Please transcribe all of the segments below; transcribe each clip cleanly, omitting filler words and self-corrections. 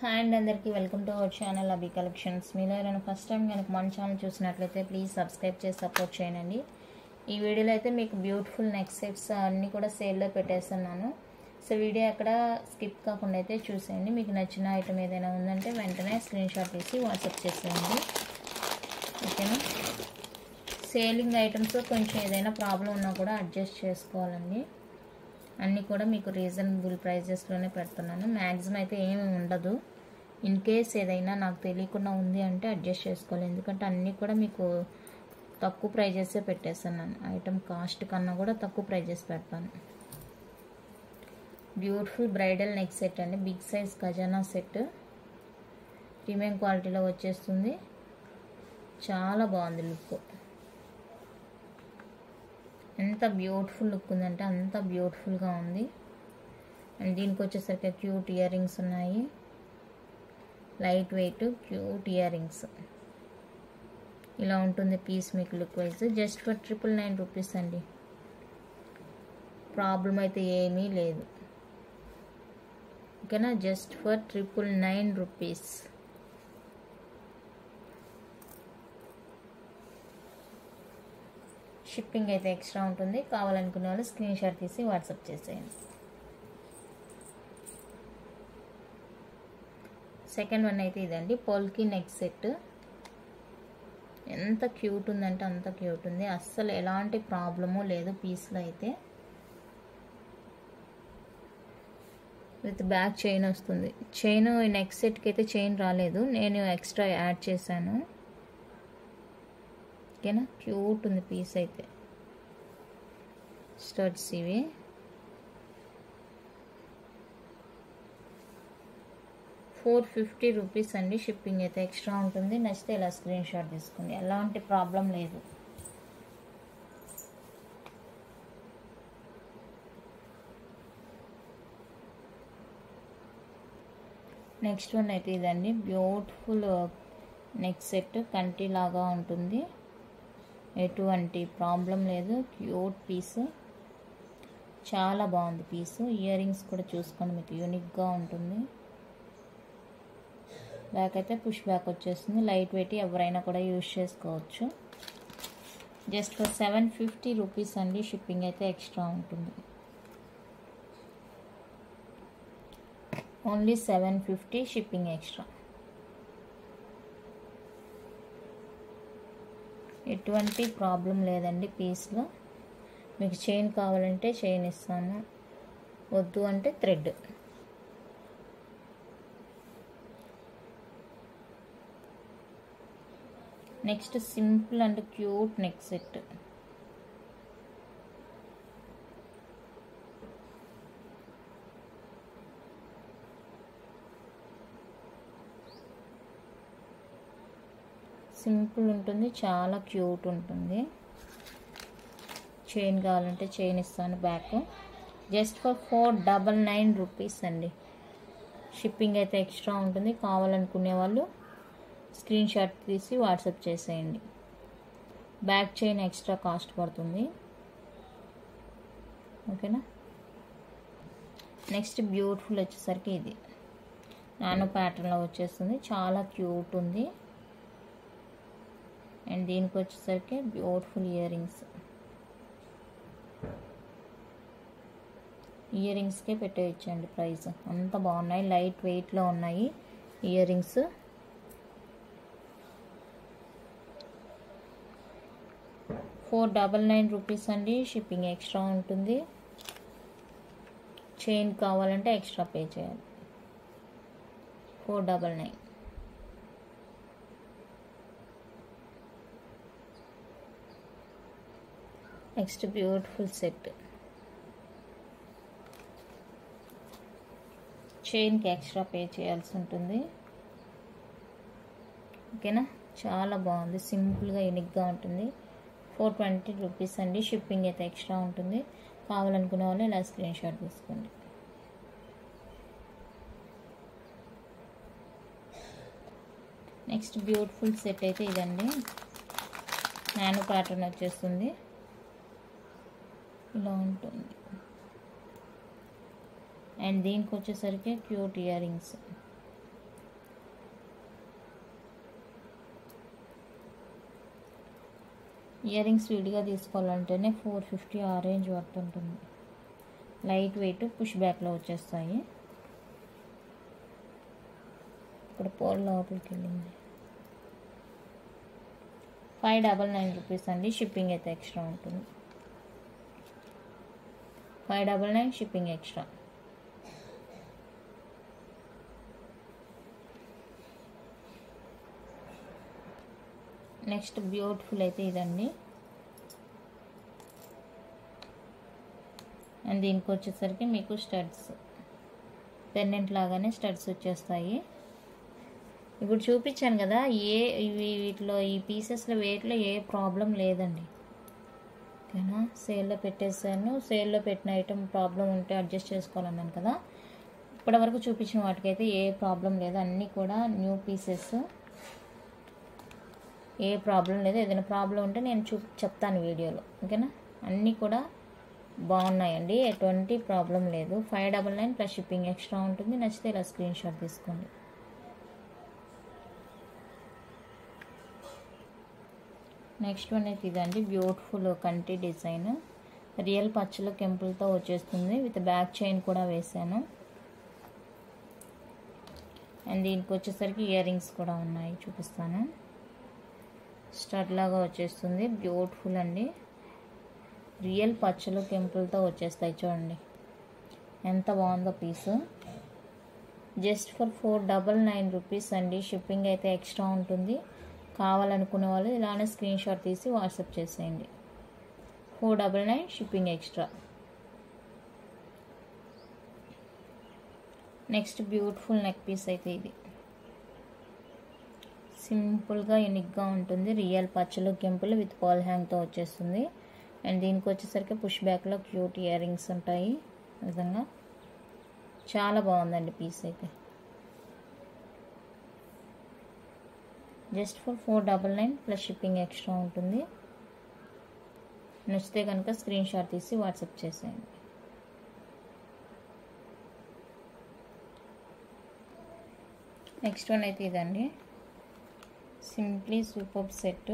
Hi అండి, అందరికీ welcome to our channel Abhi collections. మీలో ఎవరైనా ఫస్ట్ టైం కనుక మన ఛానల్ చూసినట్లయితే ప్లీజ్ సబ్స్క్రైబ్ చేసి సపోర్ట్ చేయండి. ఈ వీడియోలో అయితే మీకు బ్యూటిఫుల్ నెక్ సెట్స్ అన్నీ కూడా సేల్లో పెట్టేస్తున్నాను. సో వీడియో ఎక్కడ స్కిప్ కాకుండా అయితే చూసేయండి. మీకు నచ్చిన ఐటమ్ ఏదైనా ఉందంటే వెంటనే స్క్రీన్ షాట్ తీసి వాట్సాప్ చేసేయండి, ఓకేనా. సేలింగ్ ఐటమ్స్ కొంచెం ఏదైనా ప్రాబ్లం ఉన్నా కూడా అడ్జస్ట్ చేసుకోవాలండి. అన్నీ కూడా మీకు రీజనబుల్ ప్రైజెస్లోనే పెడుతున్నాను. మ్యాక్సిమం అయితే ఏమి ఉండదు. ఇన్ కేస్ ఏదైనా నాకు తెలియకుండా ఉంది అంటే అడ్జస్ట్ చేసుకోవాలి, ఎందుకంటే అన్నీ కూడా మీకు తక్కువ ప్రైజెసే పెట్టేస్తున్నాను. ఐటమ్ కాస్ట్ కన్నా కూడా తక్కువ ప్రైజెస్ పెడతాను. బ్యూటిఫుల్ బ్రైడల్ నెక్ సెట్ అండి, బిగ్ సైజ్ ఖజానా సెట్, ప్రీమియం క్వాలిటీలో వచ్చేస్తుంది. చాలా బాగుంది లుక్. ఎంత బ్యూటిఫుల్ లుక్ ఉందంటే అంత బ్యూటిఫుల్గా ఉంది. అండ్ దీనికి వచ్చేసరికి క్యూట్ ఇయర్ రింగ్స్ ఉన్నాయి, light weight cute ear rings. ఇలా ఉంటుంది పీస్ మీకు look wise. Just for 999 rupees అండి. ప్రాబ్లం అయితే ఏమీ లేదు, ఓకేనా. Just for 999 rupees. షిప్పింగ్ అయితే ఎక్స్ట్రా ఉంటుంది. కావాలనుకునే వాళ్ళు స్క్రీన్ షాట్ తీసి వాట్సాప్ చేసేయండి. సెకండ్ వన్ అయితే ఇదండి, పోల్కి నెక్ సెట్. ఎంత క్యూట్ ఉందంటే అంత క్యూట్ ఉంది. అస్సలు ఎలాంటి ప్రాబ్లము లేదు పీస్లో అయితే. విత్ బ్యాక్ చైన్ వస్తుంది. చైన్ నెక్ సెట్కి అయితే చైన్ రాలేదు, నేను ఎక్స్ట్రా యాడ్ చేశాను, ఓకేనా. క్యూట్ ఉంది పీస్ అయితే. స్టడ్స్ ఇవి. $450 రూపీస్ అండి. షిప్పింగ్ అయితే ఎక్స్ట్రా ఉంటుంది. నచ్చితే ఇలా స్క్రీన్ షాట్ తీసుకోండి, ఎలాంటి ప్రాబ్లం లేదు. నెక్స్ట్ వన్ అయితే ఇదండి, బ్యూటిఫుల్ నెక్ సెట్. కంటి లాగా ఉంటుంది, ఎటువంటి ప్రాబ్లం లేదు. క్యూట్ పీస్, చాలా బాగుంది పీసు. ఇయర్ రింగ్స్ కూడా చూసుకోండి, మీకు యూనిక్గా ఉంటుంది. బ్యాక్ అయితే పుష్ బ్యాక్ వచ్చేస్తుంది. లైట్ వెయిట్, ఎవరైనా కూడా యూజ్ చేసుకోవచ్చు. జస్ట్ ఫర్ 750 రూపీస్ అండి. షిప్పింగ్ అయితే ఎక్స్ట్రా ఉంటుంది. Only 750, shipping extra. ఎటువంటి ప్రాబ్లం లేదండి పీస్లో. మీకు చైన్ కావాలంటే చైన్ ఇస్తాను, వద్దు అంటే thread. Next simple and cute neck set. Simple ఉంటుంది, చాలా క్యూట్ ఉంటుంది. చైన్ కావాలంటే చైన్ ఇస్తాను బ్యాక్. జస్ట్ ఫర్ 499 రూపీస్ అండి. షిప్పింగ్ అయితే ఎక్స్ట్రా ఉంటుంది. కావాలనుకునే వాళ్ళు స్క్రీన్ షాట్ తీసి వాట్సాప్ చేసేయండి. బ్యాక్ చైన్ ఎక్స్ట్రా కాస్ట్ పడుతుంది, ఓకేనా. నెక్స్ట్ బ్యూటిఫుల్ వచ్చేసరికి ఇది నానో ప్యాటర్న్లో వచ్చేస్తుంది. చాలా క్యూట్ ఉంది. అండ్ దీనికి వచ్చేసరికి బ్యూటిఫుల్ ఇయర్ రింగ్స్. ఇయర్ రింగ్స్కే పెట్టేయచ్చండి ప్రైస్. అంత బాగున్నాయి, లైట్ వెయిట్లో ఉన్నాయి ఇయర్ రింగ్స్. $499 రూపీస్ అండి. షిప్పింగ్ ఎక్స్ట్రా ఉంటుంది. చైన్ కావాలంటే ఎక్స్ట్రా పే చేయాలి. 499. Next beautiful set. చైన్కి ఎక్స్ట్రా పే చేయాల్సి ఉంటుంది, ఓకేనా. చాలా బాగుంది, సింపుల్గా యూనిక్గా ఉంటుంది. 420 రూపీస్ అండి. షిప్పింగ్ అయితే ఎక్స్ట్రా ఉంటుంది. కావాలనుకునే వాళ్ళు ఇలా స్క్రీన్ షాట్ తీసుకోండి. నెక్స్ట్ బ్యూటిఫుల్ సెట్ అయితే ఇదండి, నానో ప్యాటర్న్ వచ్చేస్తుంది. ఇలా ఉంటుంది. అండ్ దీనికి వచ్చేసరికి cute ear rings. Ear rings విడిగా తీసుకోవాలంటేనే 450 ఆ రేంజ్ వర్త్ ఉంటుంది. లైట్ వెయిట్ పుష్ బ్యాక్లో వచ్చేస్తాయి. ఇప్పుడు పోల్ లోపలికి వెళ్ళింది. 599 రూపీస్ అండి. షిప్పింగ్ అయితే ఎక్స్ట్రా ఉంటుంది. 599 షిప్పింగ్ ఎక్స్ట్రా. నెక్స్ట్ బ్యూటిఫుల్ అయితే ఇదండి. అండ్ దీనికి వచ్చేసరికి మీకు స్టడ్స్ పెండెంట్ లాగానే స్టడ్స్ వచ్చేస్తాయి. ఇప్పుడు చూపించాను కదా, వీటిలో ఈ పీసెస్లో వెయిట్లో ఏ ప్రాబ్లం లేదండి. ఓకేనా, సేల్లో పెట్టేసాను. సేల్లో పెట్టిన ఐటమ్ ప్రాబ్లం ఉంటే అడ్జస్ట్ చేసుకోవాలన్నాను కదా, ఇప్పటివరకు చూపించిన వాటికైతే ఏ ప్రాబ్లం లేదు. అన్నీ కూడా న్యూ పీసెస్, ఏ ప్రాబ్లం లేదు. ఏదైనా ప్రాబ్లం ఉంటే నేను చెప్తాను వీడియోలో. ఓకేనా, అన్నీ కూడా బాగున్నాయండి, ఎటువంటి ప్రాబ్లం లేదు. 599 ప్లస్ షిప్పింగ్ ఎక్స్ట్రా ఉంటుంది. నచ్చితే ఇలా స్క్రీన్ షాట్ తీసుకోండి. నెక్స్ట్ వన్ అయితే ఇదండి, బ్యూటిఫుల్ కంటి డిజైన్, రియల్ పచ్చల కెంపులతో వచ్చేస్తుంది. విత్ బ్యాక్ చైన్ కూడా వేసాను. అండ్ దీనికి వచ్చేసరికి ఇయర్ రింగ్స్ కూడా ఉన్నాయి, చూపిస్తాను. స్టడ్ లాగా వచ్చేస్తుంది. బ్యూటిఫుల్ అండి, రియల్ పచ్చలు కెంపులతో వచ్చేస్తాయి. చూడండి ఎంత బాగుందో పీసు. జస్ట్ ఫర్ 499 రూపీస్ అండి. షిప్పింగ్ అయితే ఎక్స్ట్రా ఉంటుంది. కావాలనుకునే వాళ్ళు ఇలానే స్క్రీన్ షాట్ తీసి వాట్సాప్ చేసేయండి. 499 shipping extra. Next beautiful neck piece అయితే ఇది. సింపుల్గా యూనిక్గా ఉంటుంది. రియల్ పచ్చలు కెంపులు విత్ పాల్ హ్యాంగ్తో వచ్చేస్తుంది. అండ్ దీనికి వచ్చేసరికి పుష్ బ్యాక్లో క్యూట్ ఇయర్ రింగ్స్ ఉంటాయి. ఈ విధంగా చాలా బాగుందండి పీస్ అయితే. Just for 499 plus shipping extra ఉంటుంది. నచ్చితే కనుక స్క్రీన్ షాట్ తీసి వాట్సాప్ చేసేయండి. నెక్స్ట్ వన్ అయితే ఇదండి, simply super set,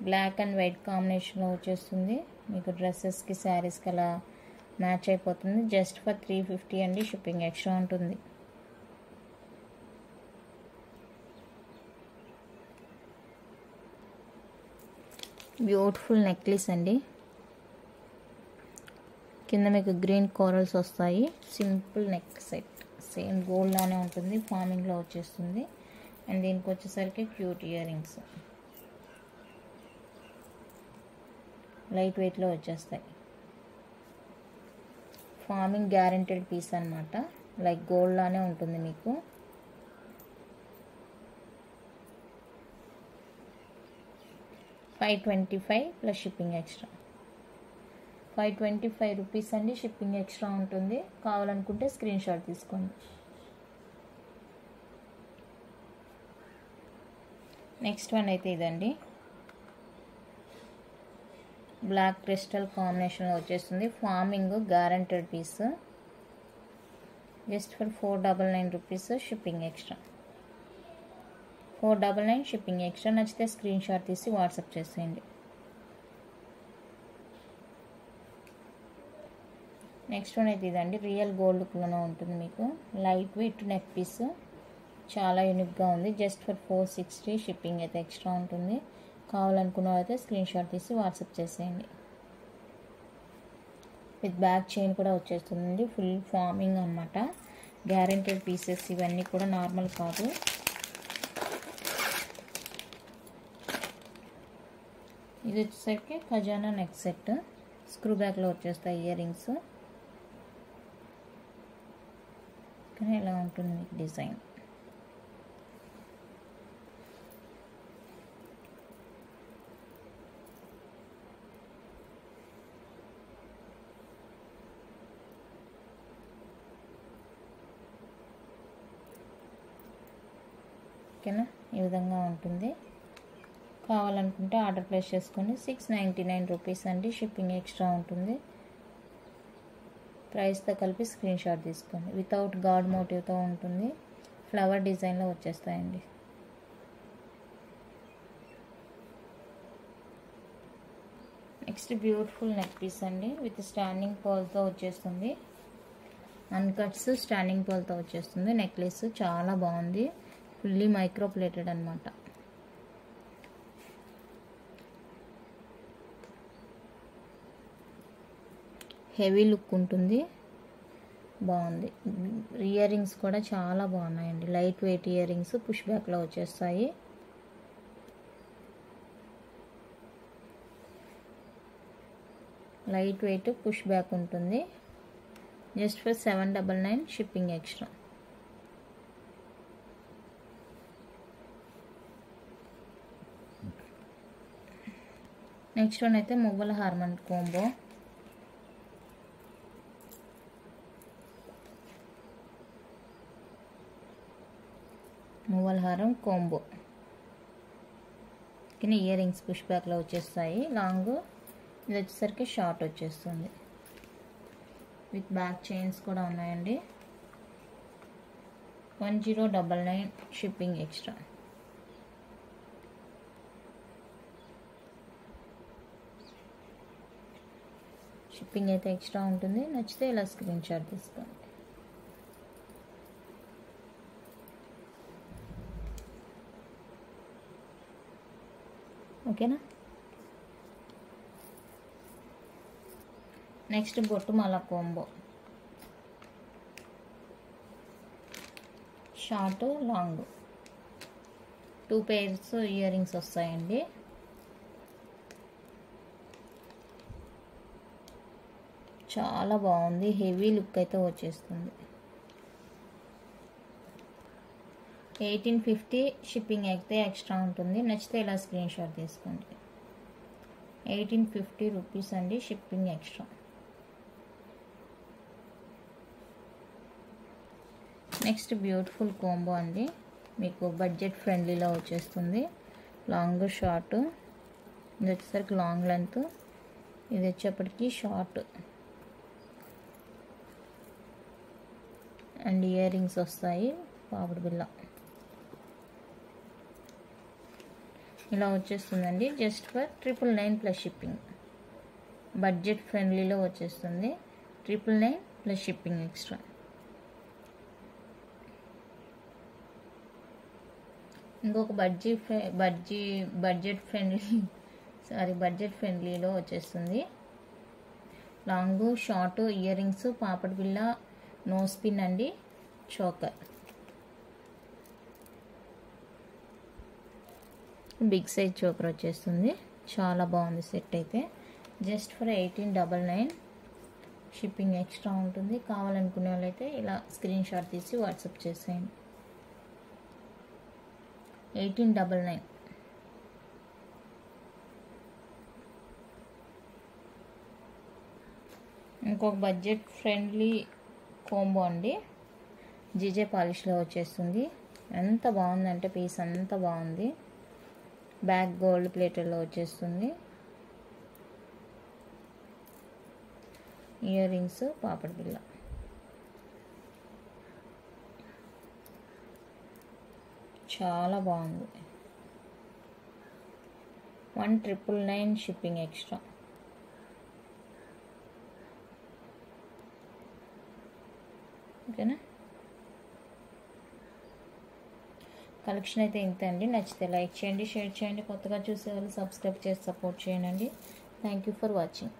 black and white కాంబినేషన్లో వచ్చేస్తుంది. మీకు డ్రెస్సెస్కి శారీస్కి అలా మ్యాచ్ అయిపోతుంది. జస్ట్ ఫర్ 350 అండి. షిప్పింగ్ ఎక్స్ట్రా ఉంటుంది. బ్యూటిఫుల్ నెక్లెస్ అండి. కింద మీకు గ్రీన్ కోరల్స్ వస్తాయి. Simple neck set, same gold లానే ఉంటుంది. ఫార్మింగ్లో వచ్చేస్తుంది. అండ్ దీనికి వచ్చేసరికి క్యూట్ ఇయర్ రింగ్స్ లైట్ వెయిట్లో వచ్చేస్తాయి. ఫార్మింగ్ గ్యారెంటెడ్ పీస్ అనమాట. లైక్ గోల్డ్ లానే ఉంటుంది మీకు. $525 ప్లస్ షిప్పింగ్ ఎక్స్ట్రా. 525 రూపీస్ అండి. షిప్పింగ్ ఎక్స్ట్రా ఉంటుంది. కావాలనుకుంటే స్క్రీన్ షాట్ తీసుకోండి. నెక్స్ట్ వన్ అయితే ఇదండి, బ్లాక్ క్రిస్టల్ కాంబినేషన్లో వచ్చేస్తుంది. Forming guaranteed piece. Just for 499 rupees. Shipping extra. 499 shipping extra. నచ్చితే స్క్రీన్ షాట్ తీసి వాట్సాప్ చేసేయండి. నెక్స్ట్ వన్ అయితే ఇదండి, రియల్ గోల్డ్ కులోనే ఉంటుంది మీకు. లైట్ వెయిట్ నెక్ పీస్, చాలా యూనిక్గా ఉంది. Just for 460. షిప్పింగ్ అయితే ఎక్స్ట్రా ఉంటుంది. కావాలనుకున్న అయితే స్క్రీన్ షాట్ తీసి వాట్సాప్ చేసేయండి. విత్ బ్యాక్ చైన్ కూడా వచ్చేస్తుంది. ఫుల్ ఫార్మింగ్ అనమాట. గ్యారెంటెడ్ పీసెస్ ఇవన్నీ కూడా నార్మల్ కాదు. ఇది వచ్చేసరికి ఖజానా నెక్ సెట్, స్క్రూ బ్యాక్లో వచ్చేస్తాయి ఇయర్ రింగ్స్. కానీ ఇలా ఉంటుంది మీకు డిజైన్. ఓకేనా, ఈ విధంగా ఉంటుంది. కావాలనుకుంటే ఆర్డర్ ప్లేస్ చేసుకోండి. 699 రూపీస్ అండి. షిప్పింగ్ ఎక్స్ట్రా ఉంటుంది. ప్రైస్తో కలిపి స్క్రీన్ షాట్ తీసుకోండి. వితౌట్ గాడ్ మోటివ్తో ఉంటుంది. ఫ్లవర్ డిజైన్లో వచ్చేస్తాయండి. నెక్స్ట్ బ్యూటిఫుల్ నెక్ పీస్ అండి, విత్ స్టాండింగ్ పర్ల్తో వచ్చేస్తుంది. అన్కట్స్ స్టాండింగ్ పర్ల్తో వచ్చేస్తుంది. నెక్లెస్ చాలా బాగుంది, ఫుల్లీ మైక్రో ప్లేటెడ్ అనమాట. హెవీ లుక్ ఉంటుంది, బాగుంది. ఇయర్ రింగ్స్ కూడా చాలా బాగున్నాయండి, light weight ear rings push బ్యాక్లో వచ్చేస్తాయి. లైట్ వెయిట్ పుష్ బ్యాక్ ఉంటుంది. Just for 799 shipping extra. Next one అయితే మువ్వల హార్మన్ కోంబో. మువ్వల హారం కోంబో కింద ఇయర్ రింగ్స్ పుష్ బ్యాక్లో వచ్చేస్తాయి. లాంగ్, ఇది వచ్చేసరికి షార్ట్ వచ్చేస్తుంది. విత్ బ్యాక్ చైన్స్ కూడా ఉన్నాయండి. 1099 షిప్పింగ్ ఎక్స్ట్రా. షిప్పింగ్ అయితే ఎక్స్ట్రా ఉంటుంది. నచ్చితే ఇలా స్క్రీన్ షాట్ తీసుకోండి. ఓకేనా. నెక్స్ట్ బొట్టుమాల combo. Short long 2 pairs ear rings వస్తాయండి. చాలా బాగుంది, హెవీ లుక్ అయితే వచ్చేస్తుంది. 1850 షిప్పింగ్ అయితే ఎక్స్ట్రా ఉంటుంది. నచ్చితే ఇలా స్క్రీన్ షాట్ తీసుకోండి. 1850 రూపీస్ అండి shipping extra. Next beautiful combo అండి, మీకు బడ్జెట్ ఫ్రెండ్లీలో వచ్చేస్తుంది. లాంగ్ షార్ట్, ఇది వచ్చేసరికి లాంగ్ లెంత్, ఇది వచ్చేప్పటికి షార్ట్ అండ్ ఇయర్ రింగ్స్ వస్తాయి. పాపిడి బిళ్ళ ఇలా వచ్చేస్తుందండి. Just for 999 plus shipping. Budget ఫ్రెండ్లీలో వచ్చేస్తుంది. 999 ప్లస్ షిప్పింగ్ ఎక్స్ట్రా. ఇంకొక బడ్జెట్ ఫ్రెండ్లీలో వచ్చేస్తుంది. లాంగ్ షార్ట్ ఇయర్ రింగ్స్, పాపడి బిళ్ళ, నోస్ పిన్ అండి, చోకర్. బిగ్ సైజ్ చోకర్ వచ్చేస్తుంది. చాలా బాగుంది సెట్ అయితే. జస్ట్ ఫర్ 1899 షిప్పింగ్ ఎక్స్ట్రా ఉంటుంది. కావాలనుకునే వాళ్ళైతే ఇలా స్క్రీన్ షాట్ తీసి వాట్సాప్ చేసేయండి. 1899. ఇంకొక బడ్జెట్ ఫ్రెండ్లీ కోంబో అండి, జీజే పాలిష్లో వచ్చేస్తుంది. ఎంత బాగుందంటే పీస్ అంత బాగుంది. బ్యాక్ గోల్డ్ ప్లేటర్లో వచ్చేస్తుంది. ఇయర్ రింగ్స్, పాపడి బిళ్ళ. చాలా బాగుంది. 1999 షిప్పింగ్ ఎక్స్ట్రా. ఓకేనా. కలెక్షన్ అయితే ఇంత అండి. నచ్చితే లైక్ చేయండి, షేర్ చేయండి. కొత్తగా చూసే వాళ్ళు సబ్స్క్రైబ్ చేసి సపోర్ట్ చేయండి. Thank you for watching.